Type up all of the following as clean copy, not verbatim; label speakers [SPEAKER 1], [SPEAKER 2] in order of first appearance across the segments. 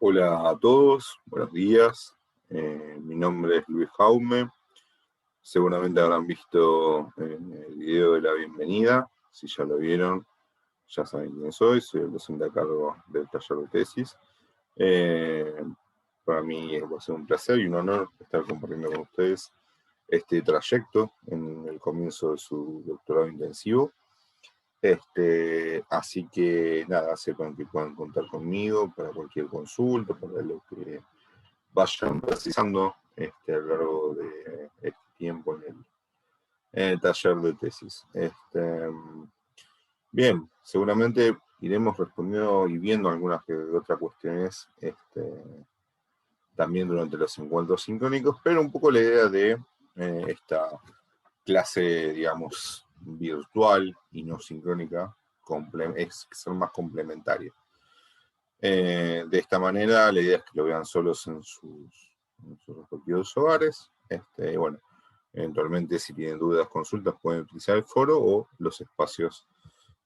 [SPEAKER 1] Hola a todos, buenos días. Mi nombre es Luis Jaume. Seguramente habrán visto el video de la bienvenida. Si ya lo vieron, ya saben quién soy. Soy el docente a cargo del taller de tesis. Para mí va a ser un placer y un honor estar compartiendo con ustedes este trayecto en el comienzo de su doctorado intensivo. Así que nada, sepan que pueden contar conmigo para cualquier consulta, para lo que vayan precisando a lo largo de este tiempo en el taller de tesis. Bien, seguramente iremos respondiendo y viendo algunas otras cuestiones también durante los encuentros sincrónicos, pero un poco la idea de esta clase, digamos, virtual y no sincrónica es ser más complementaria. De esta manera, la idea es que lo vean solos en sus respectivos hogares. Bueno, eventualmente, si tienen dudas, consultas, pueden utilizar el foro o los espacios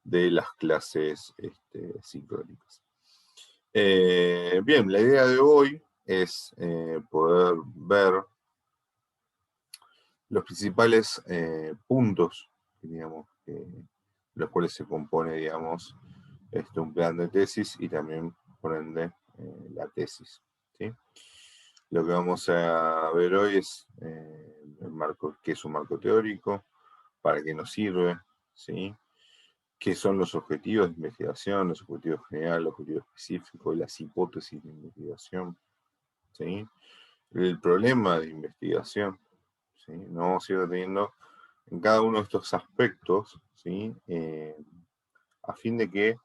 [SPEAKER 1] de las clases sincrónicas. Bien, la idea de hoy es poder ver los principales puntos, digamos, los cuales se compone, digamos, un plan de tesis y también, por ende, la tesis, ¿sí? Lo que vamos a ver hoy es el marco, qué es un marco teórico, para qué nos sirve, ¿sí? Qué son los objetivos de investigación, los objetivos generales, los objetivos específicos, las hipótesis de investigación, ¿sí? El problema de investigación, ¿sí? Nos vamos a ir deteniendo en cada uno de estos aspectos, ¿sí? A fin de que,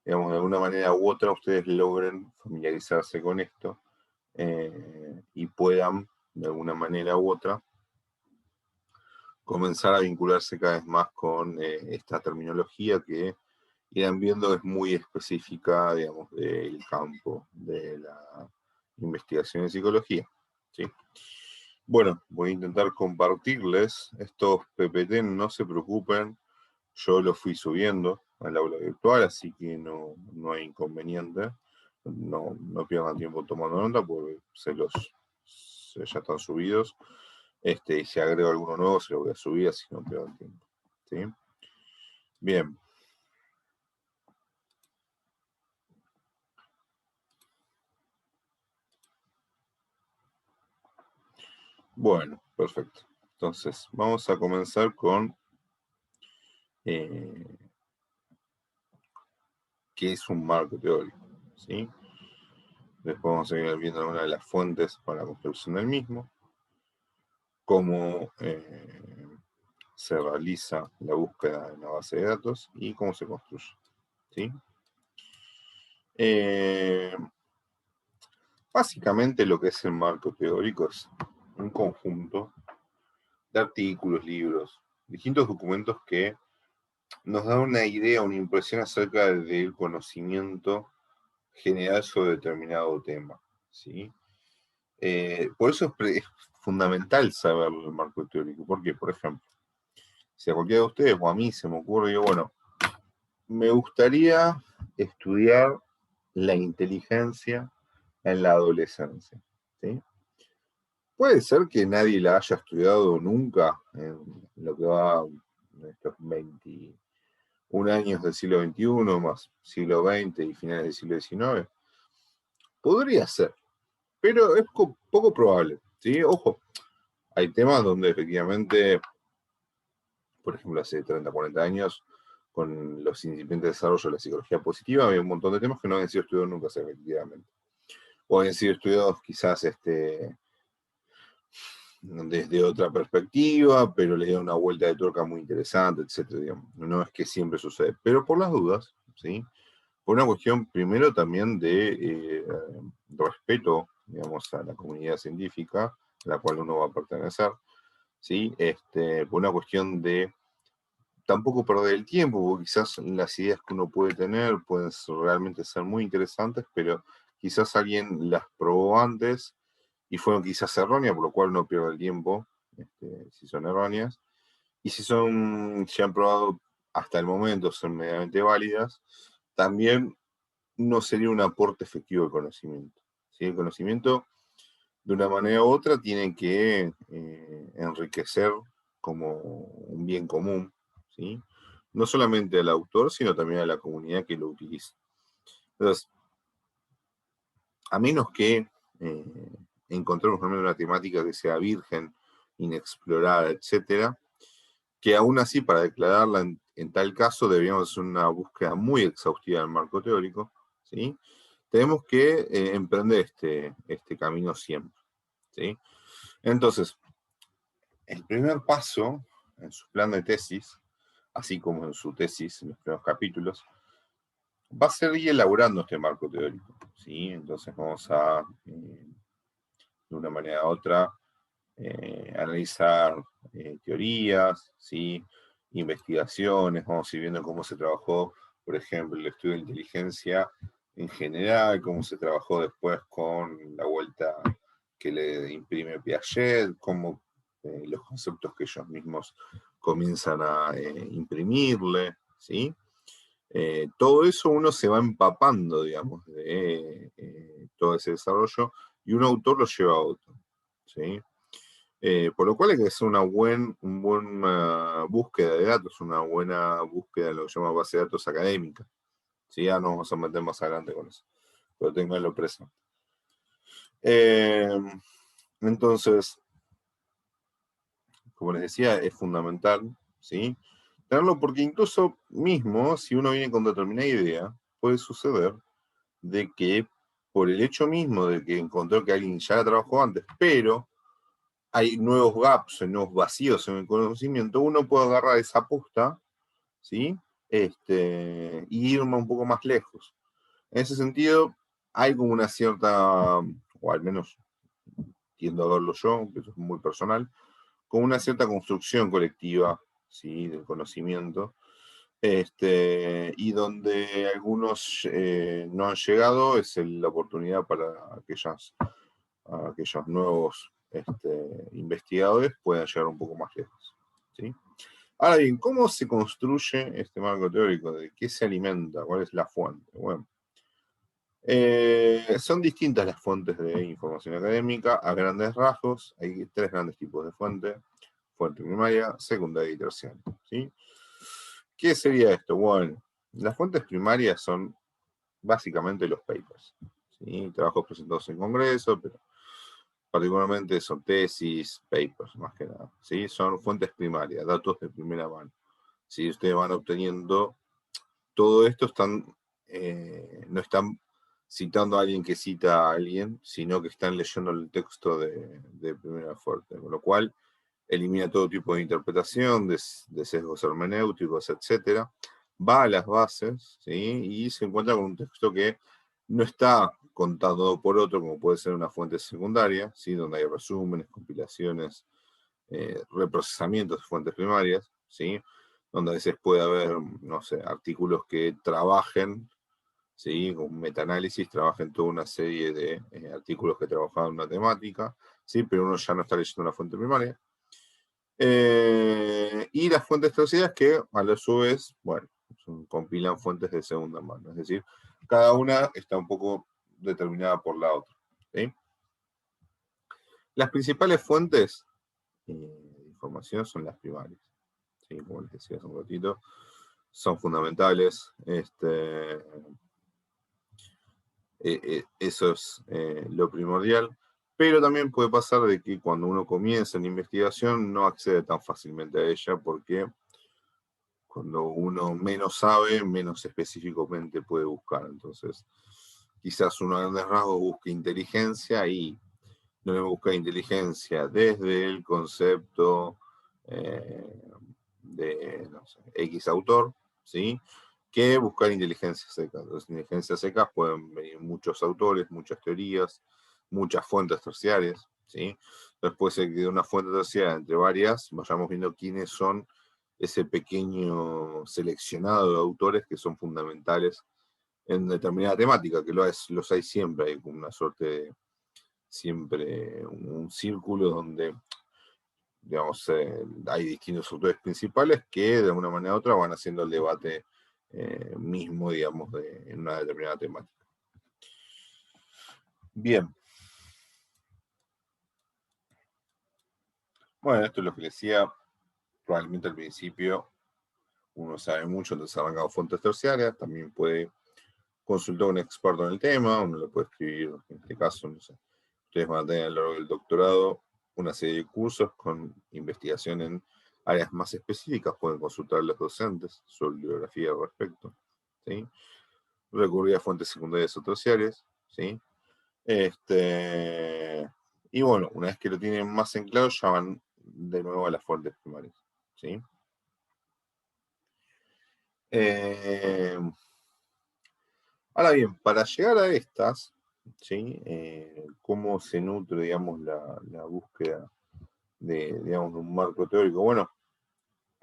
[SPEAKER 1] digamos, de alguna manera u otra ustedes logren familiarizarse con esto y puedan, de alguna manera u otra, comenzar a vincularse cada vez más con esta terminología que irán viendo es muy específica, digamos, del campo de la investigación en psicología, ¿sí? Bueno, voy a intentar compartirles estos PPT, no se preocupen, yo los fui subiendo al aula virtual, así que no hay inconveniente. No pierdan tiempo tomando nota porque ya están subidos. Y si agrego alguno nuevo, se lo voy a subir, así no pierdan tiempo, ¿sí? Bien. Bueno, perfecto. Entonces, vamos a comenzar con qué es un marco teórico, ¿sí? Después vamos a ir viendo algunas de las fuentes para la construcción del mismo, cómo se realiza la búsqueda en la base de datos y cómo se construye, ¿sí? Básicamente lo que es el marco teórico es un conjunto de artículos, libros, distintos documentos que nos dan una idea, una impresión acerca del conocimiento general sobre determinado tema, ¿sí? Por eso es fundamental saber el marco teórico, porque, por ejemplo, si a cualquiera de ustedes o a mí se me ocurre, digo, bueno, me gustaría estudiar la inteligencia en la adolescencia, ¿sí? Puede ser que nadie la haya estudiado nunca en lo que va en estos 21 años del siglo XXI, más siglo XX y finales del siglo XIX. Podría ser, pero es poco probable, ¿sí? Ojo, hay temas donde efectivamente, por ejemplo, hace 30, 40 años, con los incipientes desarrollos de la psicología positiva, había un montón de temas que no habían sido estudiados nunca, efectivamente. O habían sido estudiados quizás desde otra perspectiva, pero le da una vuelta de tuerca muy interesante, etcétera, digamos. No es que siempre sucede, pero por las dudas, ¿sí? Por una cuestión primero también de respeto, digamos, a la comunidad científica a la cual uno va a pertenecer, ¿sí? Por una cuestión de tampoco perder el tiempo, porque quizás las ideas que uno puede tener pueden realmente ser muy interesantes, pero quizás alguien las probó antes y fueron quizás erróneas, por lo cual no pierde el tiempo si son erróneas. Y si han probado hasta el momento, son medianamente válidas, también no sería un aporte efectivo de conocimiento, ¿sí? El conocimiento, de una manera u otra, tiene que enriquecer como un bien común, ¿sí? No solamente al autor, sino también a la comunidad que lo utiliza. Entonces, a menos que encontremos realmente una temática que sea virgen, inexplorada, etcétera, que aún así, para declararla en tal caso, deberíamos hacer una búsqueda muy exhaustiva del marco teórico, ¿sí? Tenemos que emprender este camino siempre, ¿sí? Entonces, el primer paso en su plan de tesis, así como en su tesis en los primeros capítulos, va a ser ir elaborando este marco teórico, ¿sí? Entonces vamos a, de una manera u otra, analizar teorías, ¿sí? Investigaciones, vamos a ir viendo cómo se trabajó, por ejemplo, el estudio de inteligencia en general, cómo se trabajó después con la vuelta que le imprime Piaget, cómo los conceptos que ellos mismos comienzan a imprimirle, ¿sí? Todo eso uno se va empapando, digamos, de todo ese desarrollo, y un autor lo lleva a otro, ¿sí? Por lo cual hay que hacer una buena búsqueda de datos, una buena búsqueda de lo que se llama base de datos académica. ¿Sí? Ya nos vamos a meter más adelante con eso, pero tenganlo presente. Entonces, como les decía, es fundamental, ¿sí? Tenerlo, porque incluso mismo, si uno viene con determinada idea, puede suceder de que por el hecho mismo de que encontró que alguien ya la trabajó antes, pero hay nuevos gaps, nuevos vacíos en el conocimiento, uno puede agarrar esa posta, ¿sí? Y irme un poco más lejos. En ese sentido, hay como una cierta, o al menos tiendo a verlo yo, que eso es muy personal, como una cierta construcción colectiva, ¿sí? Del conocimiento, y donde algunos no han llegado, es la oportunidad para aquellos nuevos investigadores puedan llegar un poco más lejos, ¿sí? Ahora bien, ¿cómo se construye este marco teórico? ¿De qué se alimenta? ¿Cuál es la fuente? Bueno, son distintas las fuentes de información académica. A grandes rasgos, hay tres grandes tipos de fuente: fuente primaria, secundaria y terciaria, ¿sí? ¿Qué sería esto? Bueno, las fuentes primarias son básicamente los papers, ¿sí? Trabajos presentados en congreso, pero particularmente son tesis, papers, más que nada, ¿sí? Son fuentes primarias, datos de primera mano. Si ustedes van obteniendo todo esto, no están citando a alguien que cita a alguien, sino que están leyendo el texto de primera fuente, con lo cual elimina todo tipo de interpretación, de sesgos hermenéuticos, etc. Va a las bases, ¿sí? Y se encuentra con un texto que no está contado por otro, como puede ser una fuente secundaria, ¿sí? Donde hay resúmenes, compilaciones, reprocesamientos de fuentes primarias, ¿sí? Donde a veces puede haber, no sé, artículos que trabajen, ¿sí? Con metaanálisis, trabajen toda una serie de artículos que trabajaban una temática, ¿sí? Pero uno ya no está leyendo una fuente primaria. Y las fuentes terciarias que a la su vez, bueno, compilan fuentes de segunda mano, es decir, cada una está un poco determinada por la otra, ¿sí? Las principales fuentes de información son las primarias, ¿sí? Como les decía hace un ratito, son fundamentales. Eso es lo primordial, pero también puede pasar de que cuando uno comienza en investigación no accede tan fácilmente a ella, porque cuando uno menos sabe, menos específicamente puede buscar. Entonces, quizás uno a grandes rasgos busque inteligencia y no le busca inteligencia desde el concepto de, no sé, X autor, ¿sí? Que buscar inteligencia seca. Entonces, inteligencias secas pueden venir muchos autores, muchas teorías, muchas fuentes terciarias, ¿sí? Después de una fuente terciaria entre varias, vayamos viendo quiénes son ese pequeño seleccionado de autores que son fundamentales en determinada temática, que los hay siempre, hay como una suerte de siempre un círculo donde, digamos, hay distintos autores principales que de alguna manera u otra van haciendo el debate mismo, digamos, en una determinada temática. Bien. Bueno, esto es lo que les decía, probablemente al principio uno sabe mucho, entonces arranca con fuentes terciarias, también puede consultar a un experto en el tema, uno lo puede escribir, en este caso, no sé, ustedes van a tener a lo largo del doctorado una serie de cursos con investigación en áreas más específicas, pueden consultar a los docentes su bibliografía al respecto, ¿sí? Recurrir a fuentes secundarias o terciarias, ¿sí? Y bueno, una vez que lo tienen más en claro, ya van de nuevo a las fuentes primarias, ¿sí? Eh, Ahora bien, para llegar a estas, ¿sí? ¿Cómo se nutre, digamos, la búsqueda de, digamos, de un marco teórico? Bueno,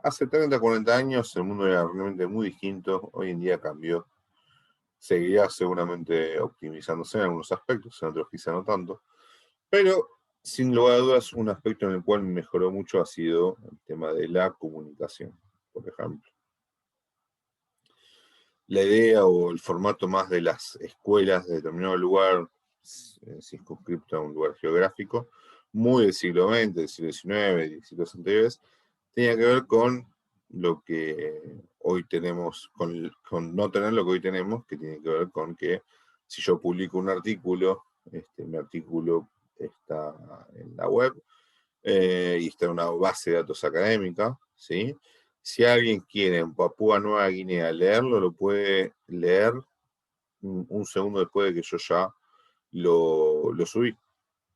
[SPEAKER 1] hace 30, 40 años el mundo era realmente muy distinto, hoy en día cambió, seguirá seguramente optimizándose en algunos aspectos, en otros quizá no tanto, pero sin lugar a dudas un aspecto en el cual mejoró mucho ha sido el tema de la comunicación, por ejemplo. La idea o el formato más de las escuelas de determinado lugar, circunscripto a un lugar geográfico, muy del siglo XX, del siglo XIX, de siglos anteriores, tenía que ver con lo que hoy tenemos, con no tener lo que hoy tenemos, que tiene que ver con que si yo publico un artículo, mi artículo está en la web y está en una base de datos académica, ¿sí? Si alguien quiere en Papúa Nueva Guinea leerlo, lo puede leer un segundo después de que yo ya lo subí,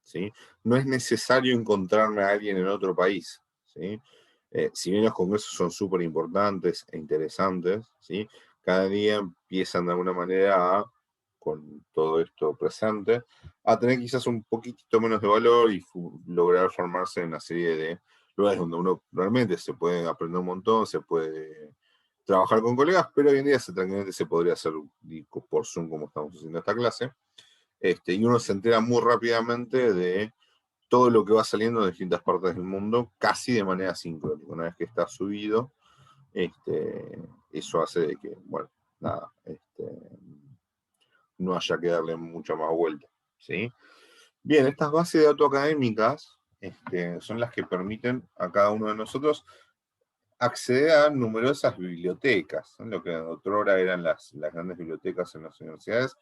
[SPEAKER 1] ¿sí? No es necesario encontrarme a alguien en otro país, ¿sí? Si bien los congresos son súper importantes e interesantes, ¿sí? Cada día empiezan de alguna manera con todo esto presente, a tener quizás un poquitito menos de valor y lograr formarse en una serie de lugares donde uno realmente se puede aprender un montón, se puede trabajar con colegas, pero hoy en día tranquilamente se podría hacer por Zoom como estamos haciendo esta clase, y uno se entera muy rápidamente de todo lo que va saliendo de distintas partes del mundo, casi de manera sincrónica. Una vez que está subido, eso hace de que, bueno, nada, no haya que darle mucha más vuelta, ¿sí? Bien, estas bases de datos académicas son las que permiten a cada uno de nosotros acceder a numerosas bibliotecas, ¿no? Lo que otrora eran las grandes bibliotecas en las universidades,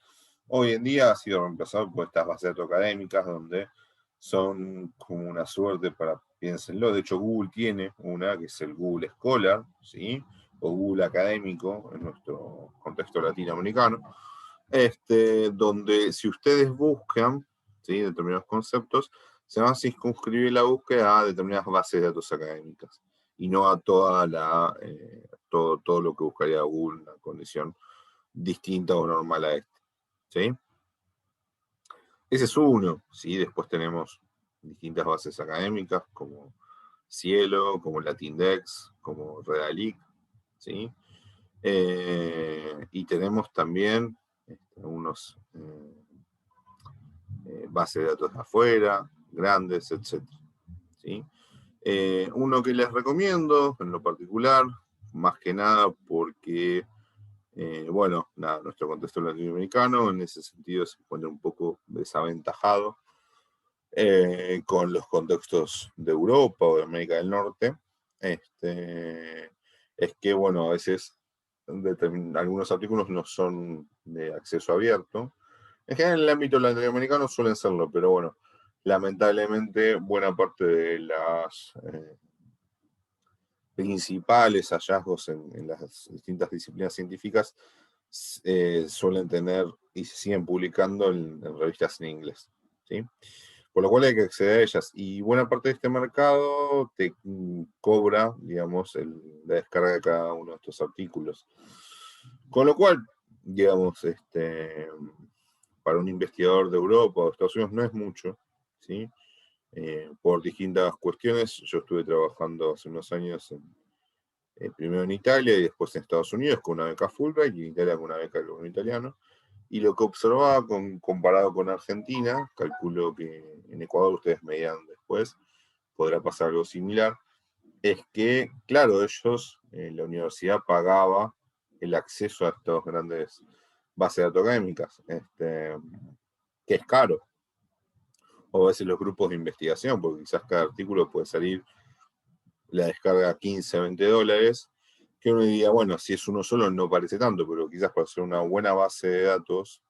[SPEAKER 1] hoy en día ha sido reemplazado por estas bases de datos académicas donde son como una suerte para, piénsenlo, de hecho Google tiene una que es el Google Scholar, ¿sí? O Google Académico en nuestro contexto latinoamericano, donde si ustedes buscan, ¿sí? Determinados conceptos, se van a circunscribir la búsqueda a determinadas bases de datos académicas y no a todo lo que buscaría Google, una condición distinta o normal a esta, ¿sí? Ese es uno, ¿sí? Después tenemos distintas bases académicas como Cielo, como Latindex, como Redalic, ¿sí? Y tenemos también unos bases de datos de afuera, grandes, etc. ¿Sí? Uno que les recomiendo en lo particular, más que nada porque, bueno, nada, nuestro contexto latinoamericano en ese sentido se encuentra un poco desaventajado con los contextos de Europa o de América del Norte, es que, bueno, a veces algunos artículos no son de acceso abierto. En general, en el ámbito latinoamericano suelen serlo, pero bueno, lamentablemente buena parte de las principales hallazgos en las distintas disciplinas científicas suelen tener y se siguen publicando en revistas en inglés, ¿sí? Por lo cual hay que acceder a ellas. Y buena parte de este mercado te cobra, digamos, la descarga de cada uno de estos artículos. Con lo cual, digamos, para un investigador de Europa o de Estados Unidos no es mucho, ¿sí? Por distintas cuestiones. Yo estuve trabajando hace unos años primero en Italia y después en Estados Unidos con una beca Fulbright y en Italia con una beca del gobierno italiano. Y lo que observaba comparado con Argentina, calculo que en Ecuador ustedes me dirán después, podrá pasar algo similar, es que, claro, ellos, la universidad pagaba el acceso a estas grandes bases de datos académicas. que es caro. O a veces los grupos de investigación, porque quizás cada artículo puede salir la descarga 15, 20 dólares, que uno diría, bueno, si es uno solo no parece tanto, pero quizás para hacer una buena base de datos,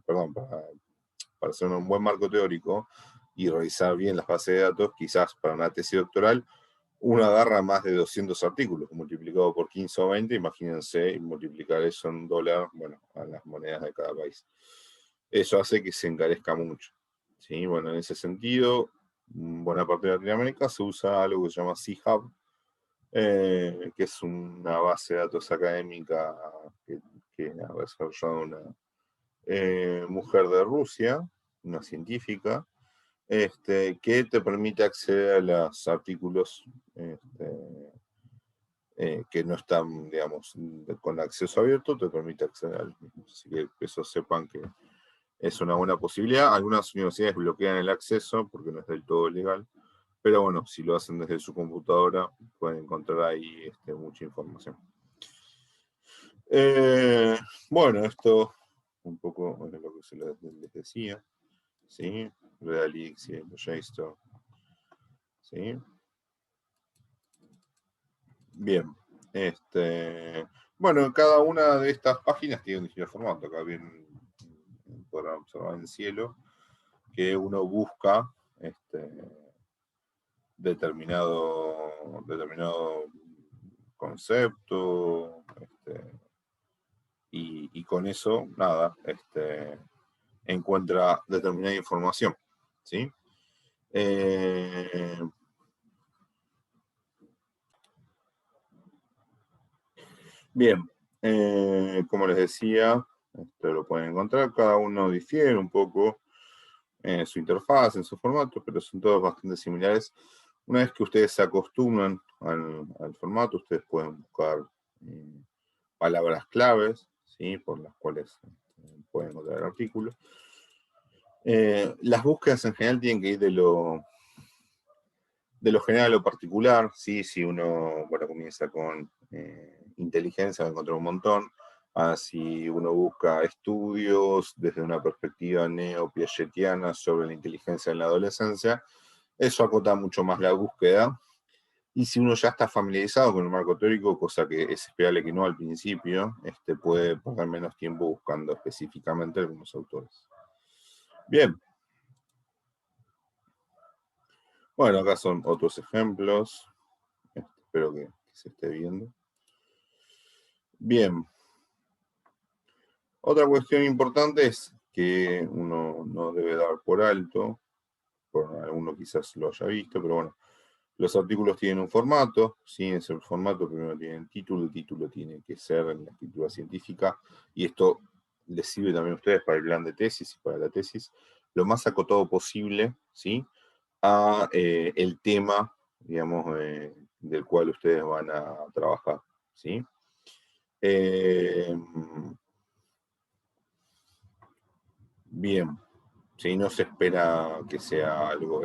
[SPEAKER 1] para hacer un buen marco teórico y revisar bien las bases de datos, quizás para una tesis doctoral, uno agarra más de 200 artículos, multiplicado por 15 o 20, imagínense, y multiplicar eso en dólar, bueno, a las monedas de cada país. Eso hace que se encarezca mucho. ¿Sí? Bueno, en ese sentido, en buena parte de Latinoamérica se usa algo que se llama C-Hub, que es una base de datos académica que ha desarrollado una mujer de Rusia, una científica, que te permite acceder a los artículos que no están, digamos, con acceso abierto, te permite acceder a los mismos. Así que eso sepan que es una buena posibilidad. Algunas universidades bloquean el acceso porque no es del todo legal, pero bueno, si lo hacen desde su computadora, pueden encontrar ahí mucha información. Bueno, esto un poco es lo que se les decía, ¿sí? Realix y JSTOR, ¿sí? Bien, bueno, cada una de estas páginas tiene un distinto formato. Acá bien podrán observar en cielo que uno busca determinado concepto, y con eso, nada, encuentra determinada información, ¿sí? Bien, como les decía, esto lo pueden encontrar, cada uno difiere un poco en su interfaz, en su formato, pero son todos bastante similares. Una vez que ustedes se acostumbran al formato, ustedes pueden buscar palabras claves, ¿sí? Por las cuales pueden encontrar el artículo. Las búsquedas en general tienen que ir de lo general a lo particular, ¿sí? Si uno comienza con inteligencia, va a encontrar un montón. Si uno busca estudios desde una perspectiva neo-piagetiana sobre la inteligencia en la adolescencia, eso acota mucho más la búsqueda. Y si uno ya está familiarizado con el marco teórico, cosa que es esperable que no al principio, puede pasar menos tiempo buscando específicamente algunos autores. Bien. Bueno, acá son otros ejemplos. Espero que se esté viendo. Bien. Otra cuestión importante es que uno no debe dar por alto, por alguno quizás lo haya visto, pero bueno, los artículos tienen un formato, ¿sí? Es el formato, primero tienen título, el título tiene que ser en la escritura científica, y esto les sirve también a ustedes para el plan de tesis y para la tesis, lo más acotado posible, ¿sí? A el tema, digamos, del cual ustedes van a trabajar, ¿sí? Bien, ¿sí? No se espera que sea algo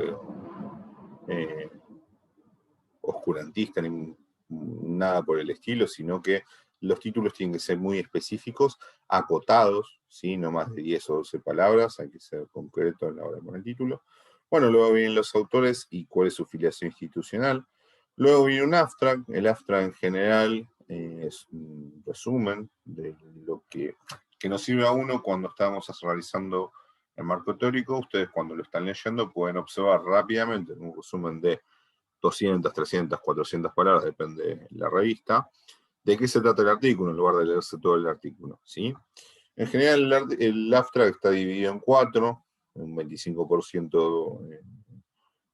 [SPEAKER 1] oscurantista ni nada por el estilo, sino que los títulos tienen que ser muy específicos, acotados, ¿sí? No más de 10 o 12 palabras, hay que ser concreto en la hora de poner el título. Bueno, luego vienen los autores y cuál es su filiación institucional. Luego viene un abstract. El abstract en general es un resumen de lo que nos sirve a uno cuando estamos realizando el marco teórico. Ustedes cuando lo están leyendo pueden observar rápidamente un resumen de 200, 300, 400 palabras, depende de la revista, de qué se trata el artículo en lugar de leerse todo el artículo, ¿sí? En general el abstract está dividido en 4, un 25%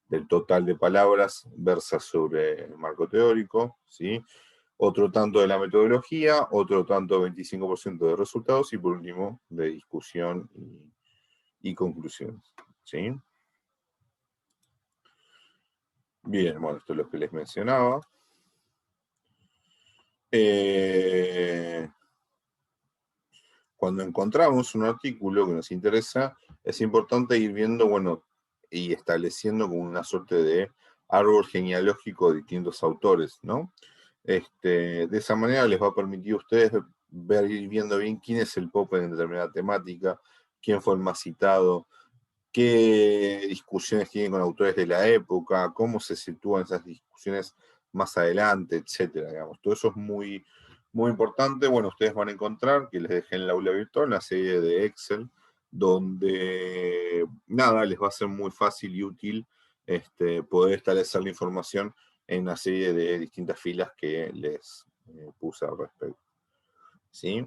[SPEAKER 1] del total de palabras versa sobre el marco teórico, ¿sí? Otro tanto de la metodología, otro tanto 25% de resultados y por último de discusión y conclusiones, ¿sí? Bien, bueno, esto es lo que les mencionaba. Cuando encontramos un artículo que nos interesa, es importante ir viendo, bueno, y estableciendo como una suerte de árbol genealógico de distintos autores, ¿no? De esa manera les va a permitir a ustedes ir viendo bien quién es el pop en determinada temática, quién fue el más citado, qué discusiones tienen con autores de la época, cómo se sitúan esas discusiones más adelante, etcétera, digamos. Todo eso es muy, muy importante. Bueno, ustedes van a encontrar, que les dejé en la aula virtual, una serie de Excel, donde, nada, les va a ser muy fácil y útil poder establecer la información en una serie de distintas filas que les puse al respecto. ¿Sí?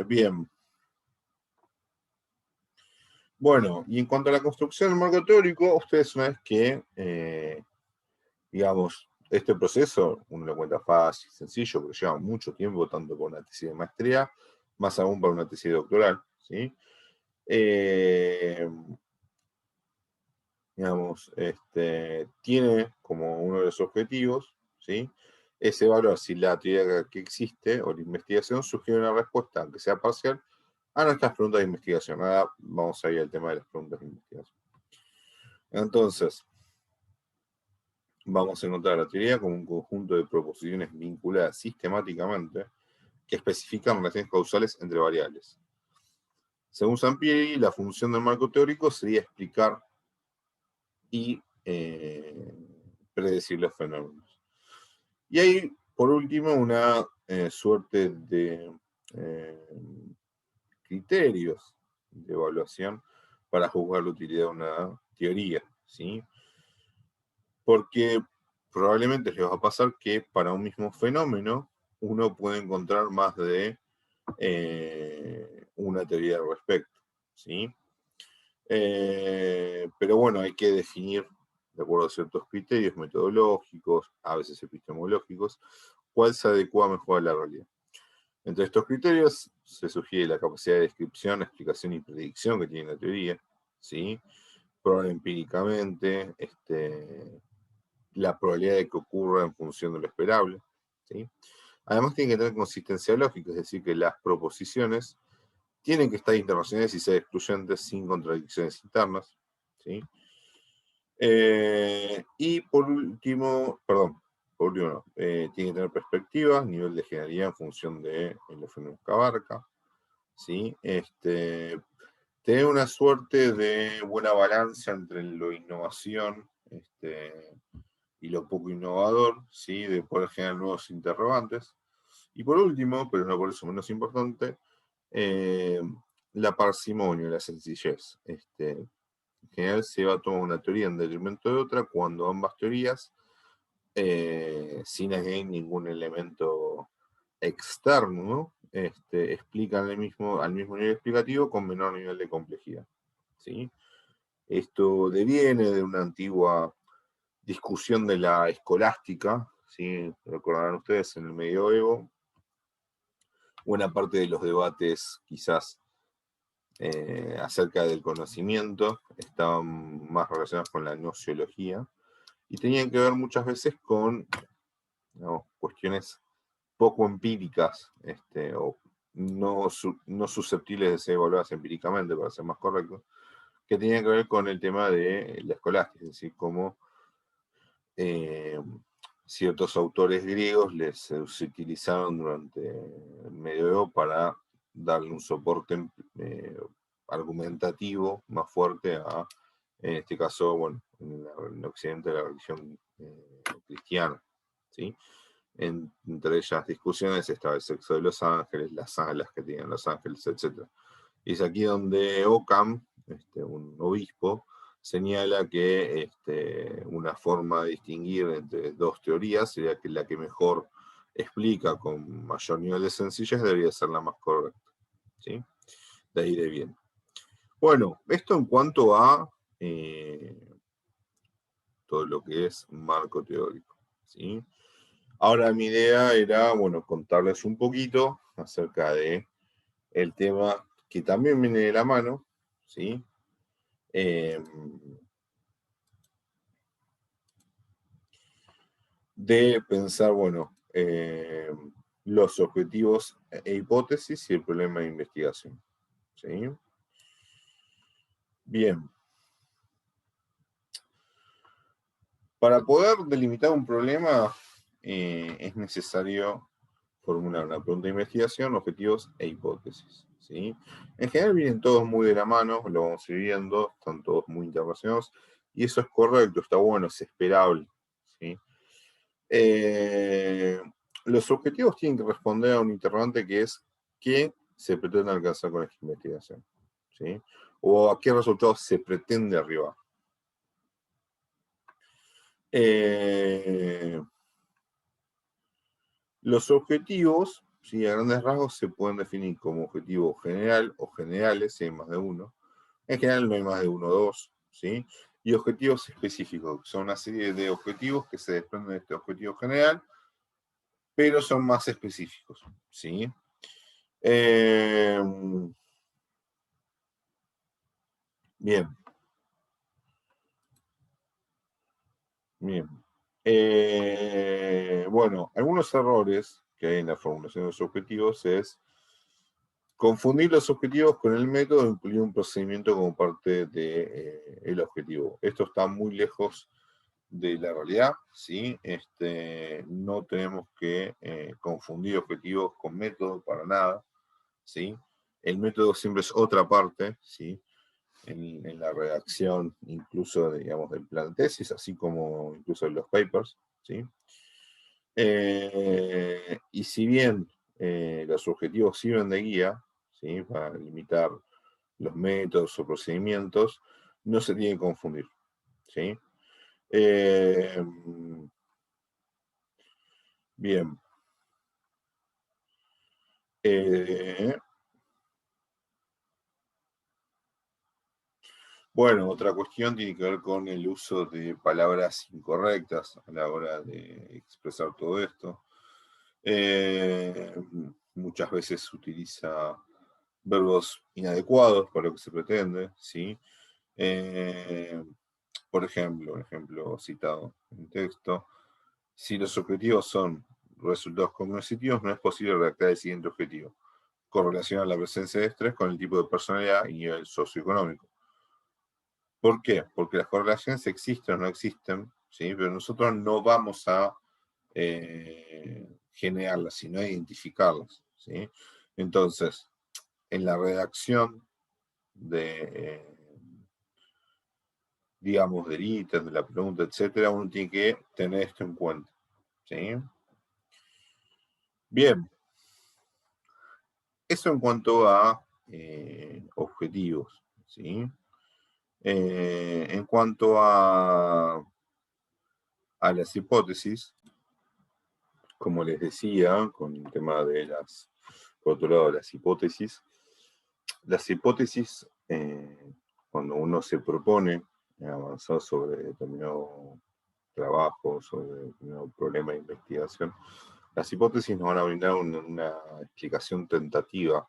[SPEAKER 1] Bien. Bueno, y en cuanto a la construcción del marco teórico, ustedes una vez que, digamos, este proceso, uno lo cuenta fácil, sencillo, porque lleva mucho tiempo, tanto para una tesis de maestría, más aún para una tesis doctoral, ¿sí? Digamos, tiene como uno de los objetivos, ¿sí? Es evaluar si la teoría que existe o la investigación sugiere una respuesta, aunque sea parcial, a nuestras preguntas de investigación. Ahora vamos a ir al tema de las preguntas de investigación. Entonces, vamos a encontrar la teoría como un conjunto de proposiciones vinculadas sistemáticamente que especifican relaciones causales entre variables. Según Sampieri, la función del marco teórico sería explicar y predecir los fenómenos. Y hay, por último, una suerte de criterios de evaluación para juzgar la utilidad de una teoría, ¿sí? Porque probablemente les va a pasar que para un mismo fenómeno uno puede encontrar más de una teoría al respecto, ¿sí? Pero bueno, hay que definir, de acuerdo a ciertos criterios metodológicos, a veces epistemológicos, cuál se adecua mejor a la realidad. Entre estos criterios se sugiere la capacidad de descripción, explicación y predicción que tiene la teoría, ¿sí? Probar empíricamente, la probabilidad de que ocurra en función de lo esperable, ¿sí? Además tiene que tener consistencia lógica, es decir, que las proposiciones tienen que estar interrelacionadas y ser excluyentes sin contradicciones internas, ¿sí? Y por último, no, tiene que tener perspectiva, nivel de generalidad en función de los fenómenos que abarca, ¿sí? Tener una suerte de buena balanza entre lo innovación y lo poco innovador, ¿sí? De poder generar nuevos interrogantes. Y por último, pero no por eso menos importante, la parsimonia, la sencillez. En general se va a tomar una teoría en detrimento de otra cuando ambas teorías, sin añadir ningún elemento externo, ¿no? Explican al mismo nivel explicativo con menor nivel de complejidad, ¿sí? Esto deviene de una antigua discusión de la escolástica, ¿sí? Recordarán ustedes en el medioevo, buena parte de los debates quizás acerca del conocimiento estaban más relacionados con la nociología y tenían que ver muchas veces con, digamos, cuestiones poco empíricas o no susceptibles de ser evaluadas empíricamente, para ser más correcto, que tenían que ver con el tema de la escolástica, es decir, cómo ciertos autores griegos se utilizaron durante el medioevo para darle un soporte argumentativo más fuerte a, en este caso, bueno, en Occidente la religión cristiana, ¿sí? Entre ellas discusiones estaba el sexo de los ángeles, las alas que tienen los ángeles, etc. Y es aquí donde Occam, un obispo, señala que una forma de distinguir entre dos teorías sería que la que mejor explica con mayor nivel de sencillez debería ser la más correcta, ¿sí? De ahí de bien. Bueno, esto en cuanto a todo lo que es marco teórico, ¿sí? Ahora mi idea era, bueno, contarles un poquito acerca de el tema que también viene de la mano, ¿sí? De pensar, bueno, los objetivos e hipótesis y el problema de investigación, ¿sí? Bien. Para poder delimitar un problema es necesario formular una pregunta de investigación, objetivos e hipótesis, ¿sí? En general vienen todos muy de la mano, lo vamos a ir viendo, están todos muy interrelacionados, y eso es correcto, está bueno, es esperable, ¿sí? Los objetivos tienen que responder a un interrogante que es ¿qué se pretende alcanzar con esta investigación? ¿Sí? O a qué resultados se pretende arribar. Los objetivos, ¿sí? A grandes rasgos, se pueden definir como objetivo general o generales, si hay más de uno. En general no hay más de uno o dos, ¿sí? Y objetivos específicos, que son una serie de objetivos que se desprenden de este objetivo general, pero son más específicos, ¿sí? Bien, bien. Bueno, algunos errores que hay en la formulación de los objetivos es confundir los objetivos con el método e incluir un procedimiento como parte del objetivo. Esto está muy lejos de la realidad, ¿sí? No tenemos que confundir objetivos con método para nada, ¿sí? El método siempre es otra parte, ¿sí? En la redacción incluso, digamos, del plan de tesis, así como incluso en los papers, ¿sí? Y si bien los objetivos sirven de guía, ¿sí? Para limitar los métodos o procedimientos, no se tiene que confundir, ¿sí? Bien. Bueno, otra cuestión tiene que ver con el uso de palabras incorrectas a la hora de expresar todo esto. Muchas veces se utiliza verbos inadecuados para lo que se pretende, ¿sí? Por ejemplo, un ejemplo citado en texto, si los objetivos son resultados cognitivos, no es posible redactar el siguiente objetivo. Correlacionar la presencia de estrés con el tipo de personalidad y nivel socioeconómico. ¿Por qué? Porque las correlaciones existen o no existen, ¿sí? Pero nosotros no vamos a generarlas, sino a identificarlas, ¿sí? Entonces, en la redacción digamos, del ítem, de la pregunta, etcétera, uno tiene que tener esto en cuenta, ¿sí? Bien, eso en cuanto a objetivos, ¿sí? En cuanto a las hipótesis, como les decía, con el tema de por otro lado, las hipótesis, cuando uno se propone avanzar sobre determinado trabajo, sobre determinado problema de investigación, las hipótesis nos van a brindar una explicación tentativa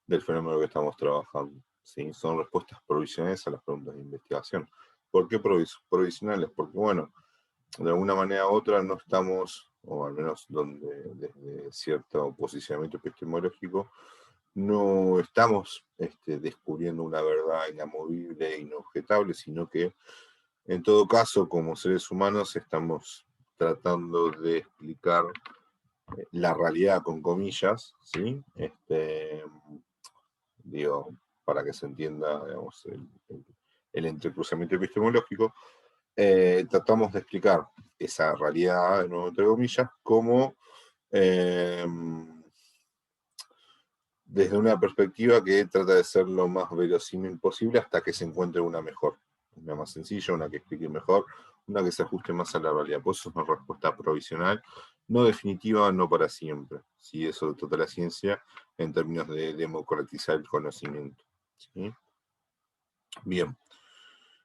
[SPEAKER 1] del fenómeno que estamos trabajando, ¿sí? Son respuestas provisionales a las preguntas de investigación. ¿Por qué provisionales? Porque, bueno, de alguna manera u otra no estamos, o al menos desde cierto posicionamiento epistemológico, no estamos descubriendo una verdad inamovible e inobjetable, sino que en todo caso, como seres humanos, estamos tratando de explicar la realidad con comillas, ¿sí? Digo, para que se entienda, digamos, el entrecruzamiento epistemológico, tratamos de explicar esa realidad, de nuevo, entre comillas, como desde una perspectiva que trata de ser lo más verosímil posible hasta que se encuentre una mejor, una más sencilla, una que explique mejor, una que se ajuste más a la realidad. Por eso es una respuesta provisional, no definitiva, no para siempre. ¿Sí? Eso trata la ciencia en términos de democratizar el conocimiento. ¿Sí? Bien,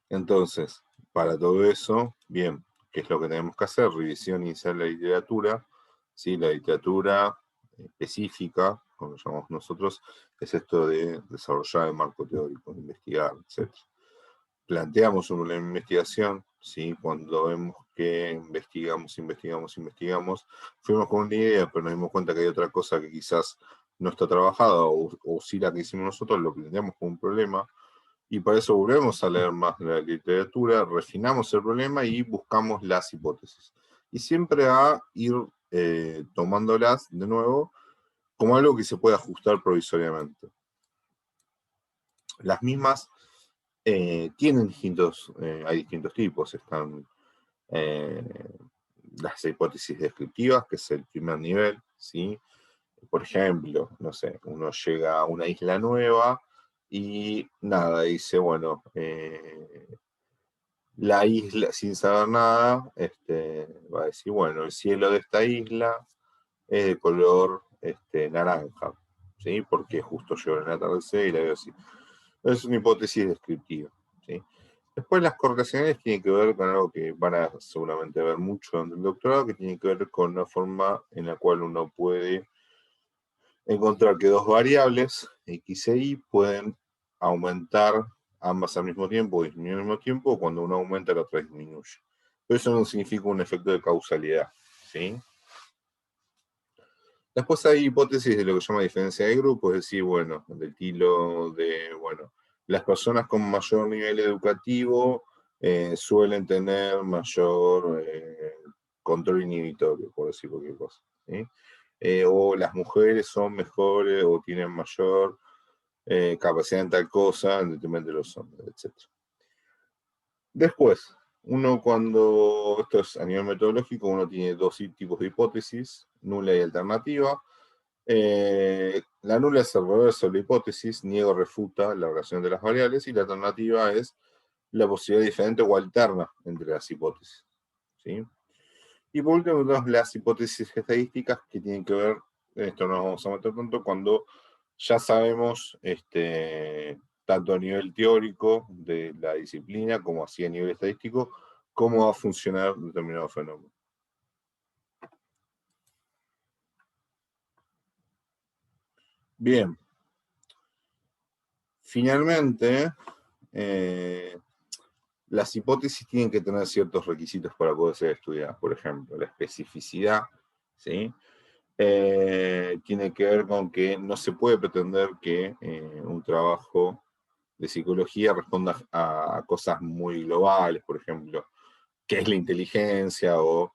[SPEAKER 1] entonces, para todo eso, bien, ¿qué es lo que tenemos que hacer? Revisión inicial de la literatura, ¿sí? La literatura específica, como lo llamamos nosotros, es esto de desarrollar el marco teórico, de investigar, etc. Planteamos una investigación, ¿sí? Cuando vemos que investigamos, fuimos con una idea, pero nos dimos cuenta que hay otra cosa que quizás no está trabajada, o sí la que hicimos nosotros, lo planteamos como un problema, y para eso volvemos a leer más la literatura, refinamos el problema y buscamos las hipótesis. Y siempre a ir tomándolas de nuevo como algo que se puede ajustar provisoriamente. Las mismas tienen hay distintos tipos. Están las hipótesis descriptivas, que es el primer nivel, ¿sí? Por ejemplo, no sé, uno llega a una isla nueva y nada, dice, bueno, la isla, sin saber nada, va a decir, bueno, el cielo de esta isla es de color naranja, ¿sí? Porque justo llegó el atardecer y la veo así. Es una hipótesis descriptiva, ¿sí? Después las correlaciones tienen que ver con algo que van a seguramente ver mucho en el doctorado, que tiene que ver con una forma en la cual uno puede encontrar que dos variables, x e y, pueden aumentar ambas al mismo tiempo o disminuir al mismo tiempo, cuando uno aumenta la otra disminuye. Pero eso no significa un efecto de causalidad, ¿sí? Después hay hipótesis de lo que se llama diferencia de grupo, es decir, bueno, del estilo de, bueno, las personas con mayor nivel educativo suelen tener mayor control inhibitorio, por decir cualquier cosa, ¿sí? O las mujeres son mejores o tienen mayor capacidad en tal cosa en detrimento de los hombres, etc. Después, esto es a nivel metodológico, uno tiene dos tipos de hipótesis, nula y alternativa. La nula es el reverso de la hipótesis, niego refuta la relación de las variables, y la alternativa es la posibilidad diferente o alterna entre las hipótesis, ¿sí? Y por último, tenemos las hipótesis estadísticas, que tienen que ver, esto no nos vamos a meter tanto, cuando ya sabemos, tanto a nivel teórico de la disciplina como así a nivel estadístico, cómo va a funcionar determinado fenómeno. Bien. Finalmente, las hipótesis tienen que tener ciertos requisitos para poder ser estudiadas. Por ejemplo, la especificidad, ¿sí? Tiene que ver con que no se puede pretender que un trabajo de psicología responda a cosas muy globales, por ejemplo, qué es la inteligencia, o,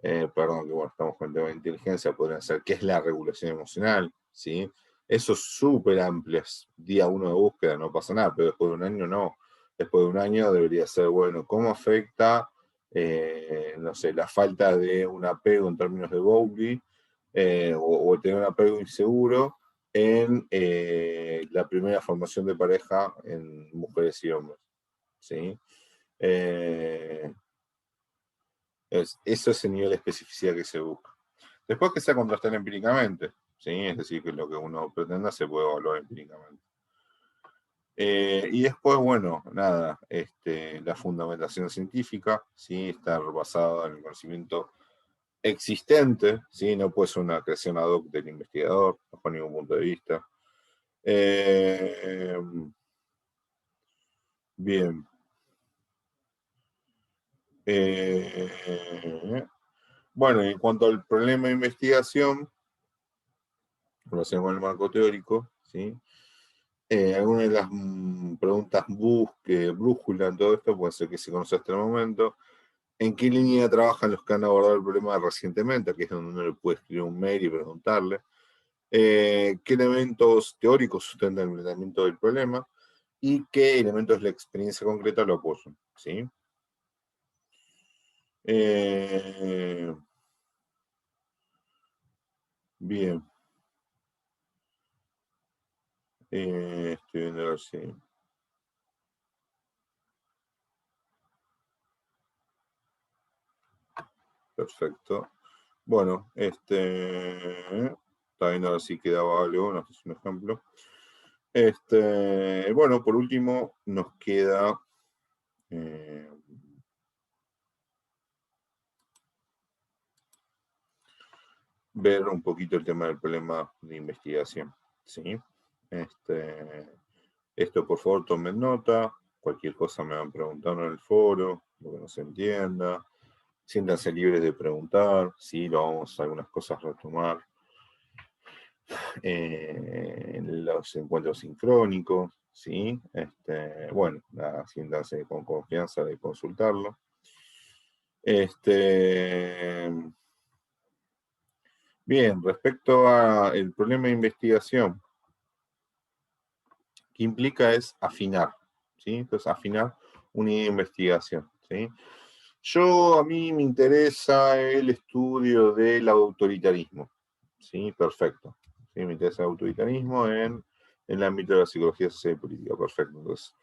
[SPEAKER 1] perdón, que bueno, estamos con el tema de inteligencia, podrían ser qué es la regulación emocional, ¿sí? Eso es súper amplio, es día uno de búsqueda, no pasa nada, pero después de un año no. Después de un año debería ser, bueno, ¿cómo afecta, no sé, la falta de un apego en términos de Bowlby, o tener un apego inseguro en la primera formación de pareja en mujeres y hombres, ¿sí? Eso es el nivel de especificidad que se busca. Después, que sea contrastable empíricamente, ¿sí? Es decir, que lo que uno pretenda se puede evaluar empíricamente. Y después, bueno, nada, la fundamentación científica, ¿sí? Estar basada en el conocimiento existente, ¿sí? No puede ser una creación ad hoc del investigador, bajo ningún punto de vista. Bien. Bueno, en cuanto al problema de investigación, en relación con el marco teórico, ¿sí? Algunas de las preguntas brújula en todo esto puede ser que se conoce hasta el momento. ¿En qué línea trabajan los que han abordado el problema recientemente? Aquí es donde uno le puede escribir un mail y preguntarle. ¿Qué elementos teóricos sustentan el planteamiento del problema? ¿Y qué elementos de la experiencia concreta lo apoyan? ¿Sí? Bien. Estoy viendo a ver si... Perfecto. Bueno, está viendo a ver si quedaba algo, no sé si es un ejemplo. Bueno, por último, nos queda ver un poquito el tema del problema de investigación, ¿sí? Esto, por favor, tomen nota. Cualquier cosa me van preguntando en el foro, lo que no se entienda. Siéntanse libres de preguntar, ¿sí? Lo vamos a algunas cosas retomar en los encuentros sincrónicos, ¿sí? Bueno, nada, siéntanse con confianza de consultarlo. Bien, respecto al problema de investigación, que implica es afinar, ¿sí? Entonces, afinar una investigación, ¿sí? A mí me interesa el estudio del autoritarismo, ¿sí? Perfecto. ¿Sí? Me interesa el autoritarismo en el ámbito de la psicología social y política, perfecto. Entonces,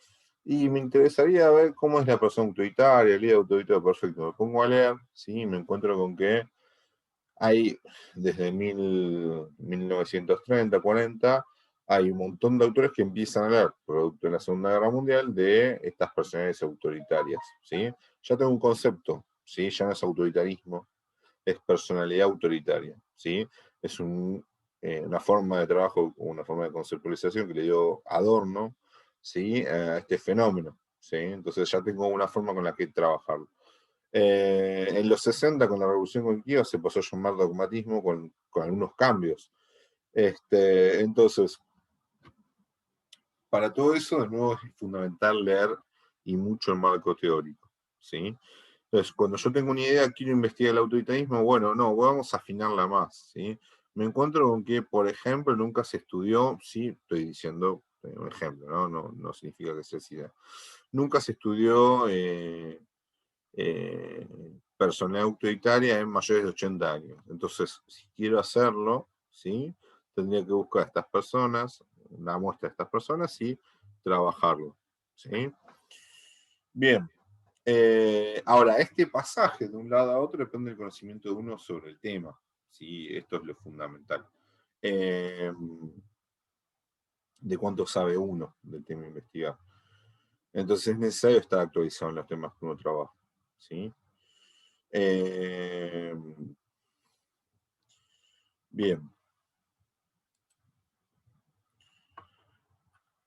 [SPEAKER 1] y me interesaría ver cómo es la persona autoritaria, el líder autoritario, perfecto. Me pongo a leer, ¿sí? Me encuentro con que hay, desde 1930, 40, hay un montón de autores que empiezan a leer, producto de la Segunda Guerra Mundial, de estas personalidades autoritarias, ¿sí? Ya tengo un concepto, ¿sí? Ya no es autoritarismo, es personalidad autoritaria, ¿sí? Es una forma de trabajo, una forma de conceptualización que le dio Adorno, ¿sí? A este fenómeno, ¿sí? Entonces ya tengo una forma con la que trabajar. En los 60, con la revolución cognitiva, se pasó a llamar dogmatismo con algunos cambios. Entonces, para todo eso, de nuevo, es fundamental leer y mucho el marco teórico, ¿sí? Entonces, cuando yo tengo una idea, quiero investigar el autoritarismo, bueno, no, vamos a afinarla más, ¿sí? Me encuentro con que, por ejemplo, nunca se estudió, sí, estoy diciendo un ejemplo, ¿no? No significa que sea así. Nunca se estudió personalidad autoritaria en mayores de 80 años. Entonces, si quiero hacerlo, ¿sí? Tendría que buscar a estas personas, una muestra de estas personas y trabajarlo, ¿sí? Bien. Ahora, este pasaje de un lado a otro depende del conocimiento de uno sobre el tema, ¿sí? Esto es lo fundamental. De cuánto sabe uno del tema a investigar. Entonces es necesario estar actualizado en los temas que uno trabaja, ¿sí? Bien.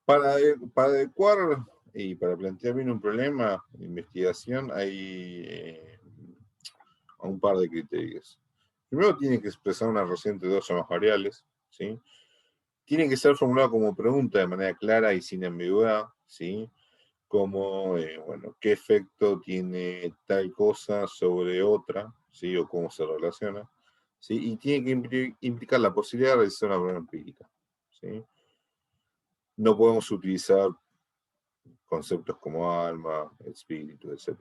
[SPEAKER 1] Para adecuar y para plantear bien un problema de investigación hay un par de criterios. Primero, tiene que expresar una relación entre dos o más variables, ¿sí? Tiene que ser formulado como pregunta de manera clara y sin ambigüedad, ¿sí? Como, bueno, ¿qué efecto tiene tal cosa sobre otra? ¿Sí? O cómo se relaciona, ¿sí? Y tiene que implicar la posibilidad de realizar una prueba empírica, ¿sí? No podemos utilizar conceptos como alma, espíritu, etc.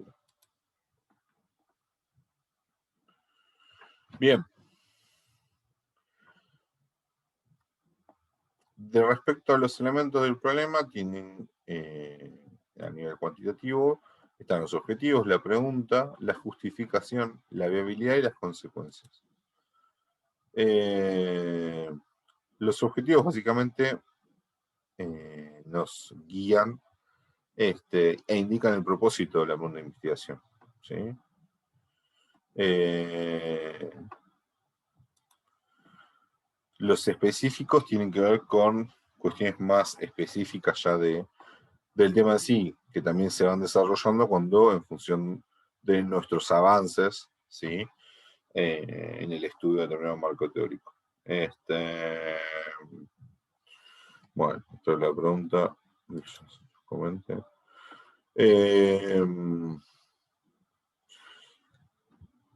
[SPEAKER 1] Bien. De respecto a los elementos del problema, tienen a nivel cuantitativo, están los objetivos, la pregunta, la justificación, la viabilidad y las consecuencias. Los objetivos básicamente nos guían e indican el propósito de la pregunta de investigación, ¿sí? Los específicos tienen que ver con cuestiones más específicas ya del tema en sí, que también se van desarrollando cuando, en función de nuestros avances, ¿sí? En el estudio de determinado marco teórico. Bueno, esta es la pregunta. Comente.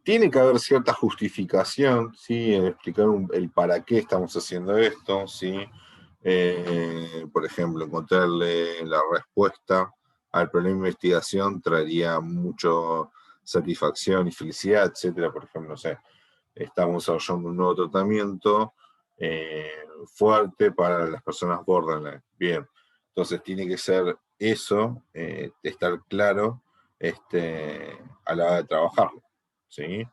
[SPEAKER 1] Tiene que haber cierta justificación, ¿sí? En explicar el para qué estamos haciendo esto, ¿sí? Por ejemplo, encontrarle la respuesta al problema de investigación traería mucho satisfacción y felicidad, etcétera. Por ejemplo, no sé, estamos desarrollando un nuevo tratamiento fuerte para las personas borderline. Bien, entonces tiene que ser eso, estar claro a la hora de trabajarlo, ¿sí?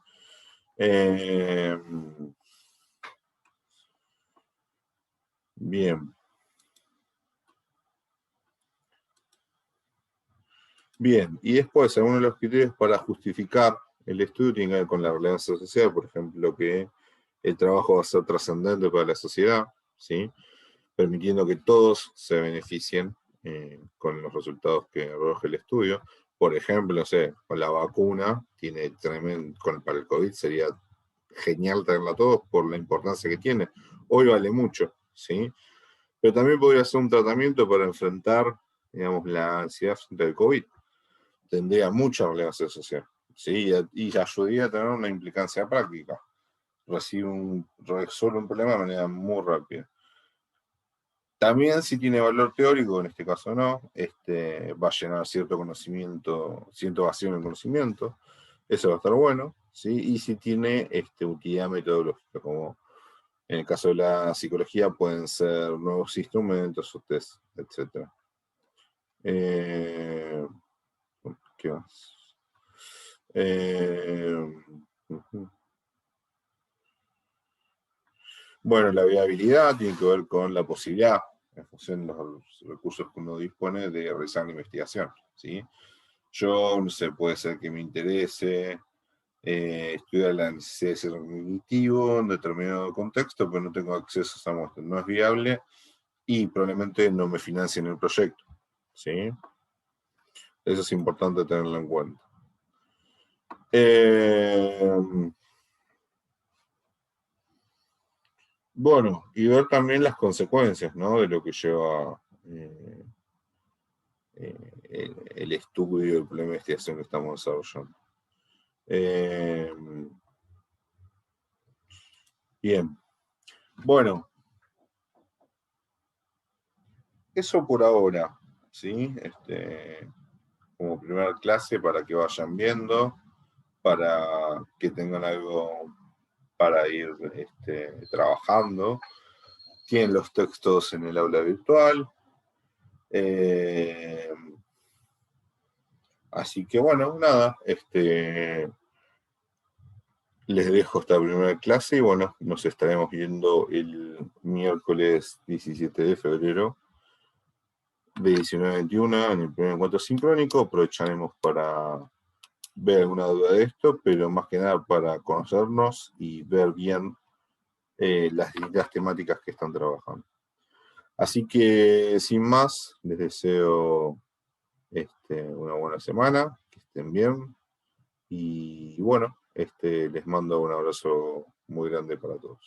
[SPEAKER 1] Bien. Bien, y después, algunos de los criterios para justificar el estudio tienen que ver con la relevancia social, por ejemplo, que el trabajo va a ser trascendente para la sociedad, ¿sí? Permitiendo que todos se beneficien con los resultados que arroje el estudio. Por ejemplo, no sé, con la vacuna, tiene para el COVID sería genial tenerla a todos por la importancia que tiene. Hoy vale mucho, ¿sí? Pero también podría ser un tratamiento para enfrentar, digamos, la ansiedad frente al COVID. Tendría mucha relevancia social, ¿sí? Y ayudaría a tener una implicancia práctica. resuelve un problema de manera muy rápida. También si tiene valor teórico, en este caso no, va a llenar cierto conocimiento, cierto vacío en el conocimiento, eso va a estar bueno, ¿sí? Y si tiene utilidad metodológica, como en el caso de la psicología pueden ser nuevos instrumentos o test, etc. ¿Qué más? Bueno, la viabilidad tiene que ver con la posibilidad, en función de los recursos que uno dispone, de realizar la investigación, ¿sí? Yo, no sé, puede ser que me interese estudiar la necesidad de ser cognitivo en determinado contexto, pero no tengo acceso a esa muestra, no es viable y probablemente no me financien el proyecto, ¿sí? Eso es importante tenerlo en cuenta. Bueno, y ver también las consecuencias, ¿no? De lo que lleva el estudio, el problema de investigación que estamos desarrollando. Bien. Bueno. Eso por ahora, ¿sí? Como primera clase para que vayan viendo, para que tengan algo para ir trabajando. Tienen los textos en el aula virtual. Así que bueno, nada, les dejo esta primera clase y bueno, nos estaremos viendo el miércoles 17 de febrero de 19 a 21 en el primer encuentro sincrónico. Aprovecharemos para ver alguna duda de esto, pero más que nada para conocernos y ver bien las distintas temáticas que están trabajando. Así que, sin más, les deseo una buena semana, que estén bien, y bueno, les mando un abrazo muy grande para todos.